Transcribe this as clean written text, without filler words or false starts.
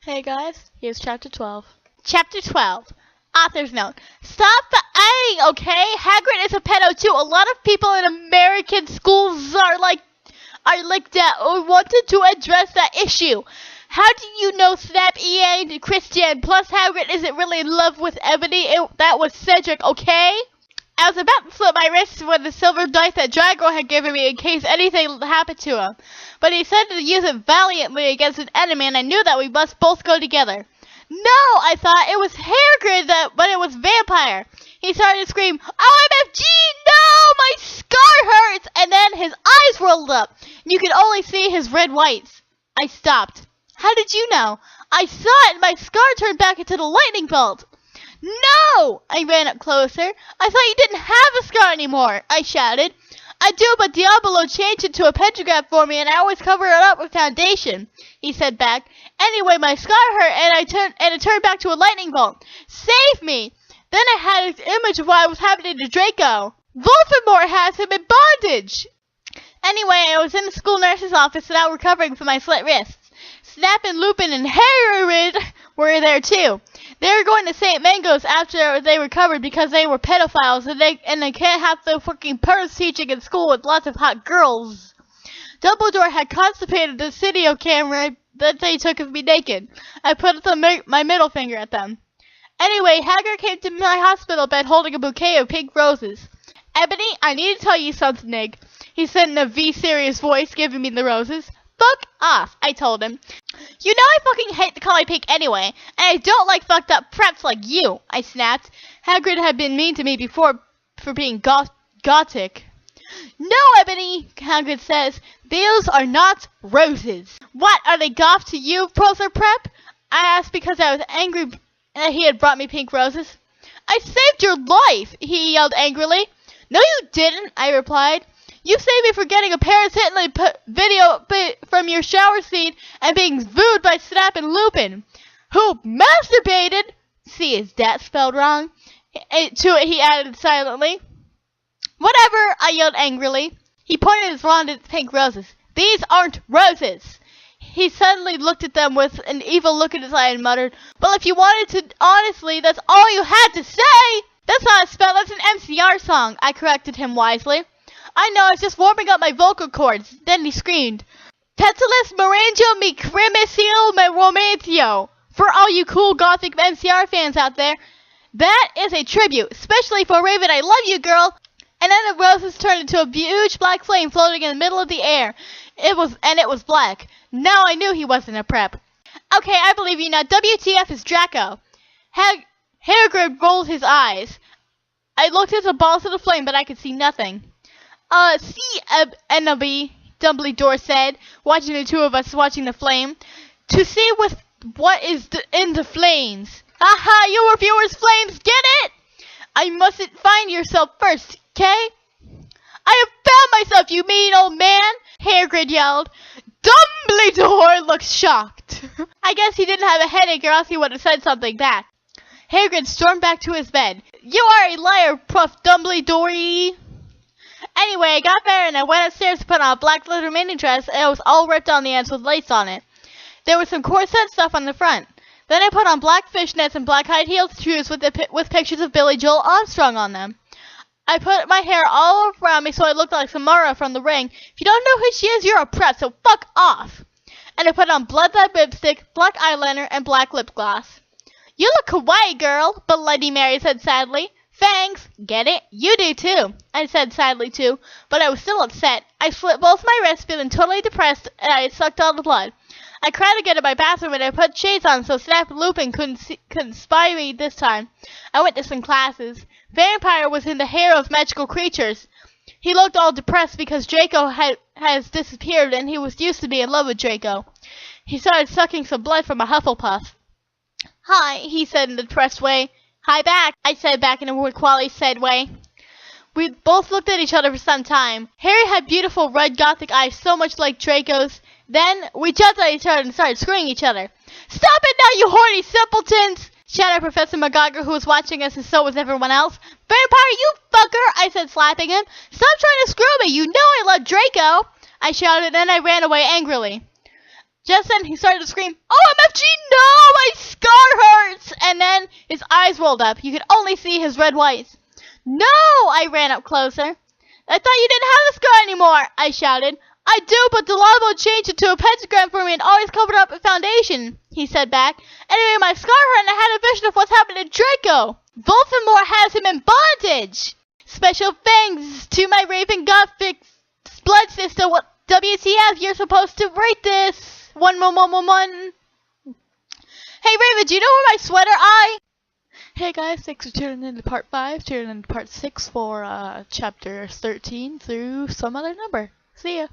Hey guys, here's chapter 12. Chapter 12. Author's note. Stop the A, okay? Hagrid is a pedo too. A lot of people in American schools are like that or wanted to address that issue. How do you know Snap, EA, and Christian? Plus Hagrid isn't really in love with Ebony. That was Cedric, okay? I was about to slip my wrist with the silver dice that Drago had given me in case anything happened to him. But he said to use it valiantly against an enemy, and I knew that we must both go together. No, I thought it was Hagrid, but it was Vampire. He started to scream, OMFG, no, my scar hurts! And then his eyes rolled up, and you could only see his red whites. I stopped. How did you know? I saw it, and my scar turned back into the lightning bolt. No! I ran up closer. I thought you didn't have a scar anymore, I shouted. I do, but Diablo changed it to a pentagram for me, and I always cover it up with foundation, he said back. Anyway, my scar hurt, and it turned back to a lightning bolt. Save me! Then I had an image of what was happening to Draco. Voldemort has him in bondage! Anyway, I was in the school nurse's office without recovering from my slit wrists. Snap and Lupin and Hagrid were there too. They were going to St. Mango's after they recovered because they were pedophiles and they can't have the fucking pervs teaching in school with lots of hot girls. Dumbledore had constipated the video camera that they took of me naked. I put my middle finger at them. Anyway, Hagrid came to my hospital bed holding a bouquet of pink roses. Ebony, I need to tell you something, Nick. He said in a V-serious voice, giving me the roses. Fuck off, I told him. You know I fucking hate the color pink anyway, and I don't like fucked up preps like you, I snapped. Hagrid had been mean to me before for being gothic. No, Ebony, Hagrid says. Those are not roses. What, are they goth to you, Professor Prep? I asked because I was angry that he had brought me pink roses. I saved your life, he yelled angrily. No, you didn't, I replied. You saved me from getting a Paris Hitler video from your shower scene and being booed by Snap and Lupin, who masturbated. See, is that spelled wrong? To it, he added silently. Whatever, I yelled angrily. He pointed his wand at the pink roses. These aren't roses. He suddenly looked at them with an evil look in his eye and muttered, well, if you wanted to, honestly, that's all you had to say. That's not a spell, that's an MCR song, I corrected him wisely. I know, I was just warming up my vocal cords. Then he screamed, Petulis Marangio mi crimicio me romantio. For all you cool gothic MCR fans out there, that is a tribute, especially for Raven. I love you, girl. And then the roses turned into a huge black flame floating in the middle of the air. It was black. Now I knew he wasn't a prep. Okay, I believe you now. WTF is Draco. Hagrid rolled his eyes. I looked at the balls of the flame, but I could see nothing. See, Ennaby, Dumbledore said, watching the two of us watching the flame. To see with what is in the flames. Aha, you were viewers' flames, get it? I mustn't find yourself first, okay? I have found myself, you mean old man, Hagrid yelled. Dumbledore looked shocked. I guess he didn't have a headache or else he would have said something back. Hagrid stormed back to his bed. You are a liar, Prof. Dumbledore. Anyway, I got there and I went upstairs to put on a black leather mini dress and it was all ripped on the ends with lace on it. There was some corset stuff on the front. Then I put on black fishnets and black high heeled shoes with pictures of Billy Joel Armstrong on them. I put my hair all around me so I looked like Samara from The Ring. If you don't know who she is, you're a prep, so fuck off. And I put on blood red lipstick, black eyeliner, and black lip gloss. You look kawaii, girl, Bloody Mary said sadly. Thanks. Get it? You do too, I said sadly too, but I was still upset. I slit both my wrists, feeling totally depressed, and I sucked all the blood. I cried again in my bathroom and I put shades on so Snap and Lupin couldn't spy me this time. I went to some classes. Vampire was in the hair of magical creatures. He looked all depressed because Draco has disappeared and he was used to be in love with Draco. He started sucking some blood from a Hufflepuff. Hi, he said in a depressed way. Hi back, I said back in a weird quality said way. We both looked at each other for some time. Harry had beautiful red gothic eyes so much like Draco's. Then we jumped at each other and started screwing each other. Stop it now, you horny simpletons! Shouted Professor McGonagall, who was watching us and so was everyone else. Vampire, you fucker! I said, slapping him. Stop trying to screw me, you know I love Draco! I shouted and I ran away angrily. Just then he started to scream, OMFG, no! His eyes rolled up. You could only see his red whites. No! I ran up closer. I thought you didn't have the scar anymore, I shouted. I do, but Delabo changed it to a pentagram for me and always covered up a foundation, he said back. Anyway, my scar hurt and I had a vision of what's happened to Draco. Voldemort has him in bondage. Special thanks to my Raven Gothic blood sister. What WTF? You're supposed to rate this. 1, 1, 1, 1, 1. Hey Raven, do you know where my sweater eye? Hey guys, thanks for tuning in to part 5. Tuning in to part 6 for chapters 13 through some other number. See ya.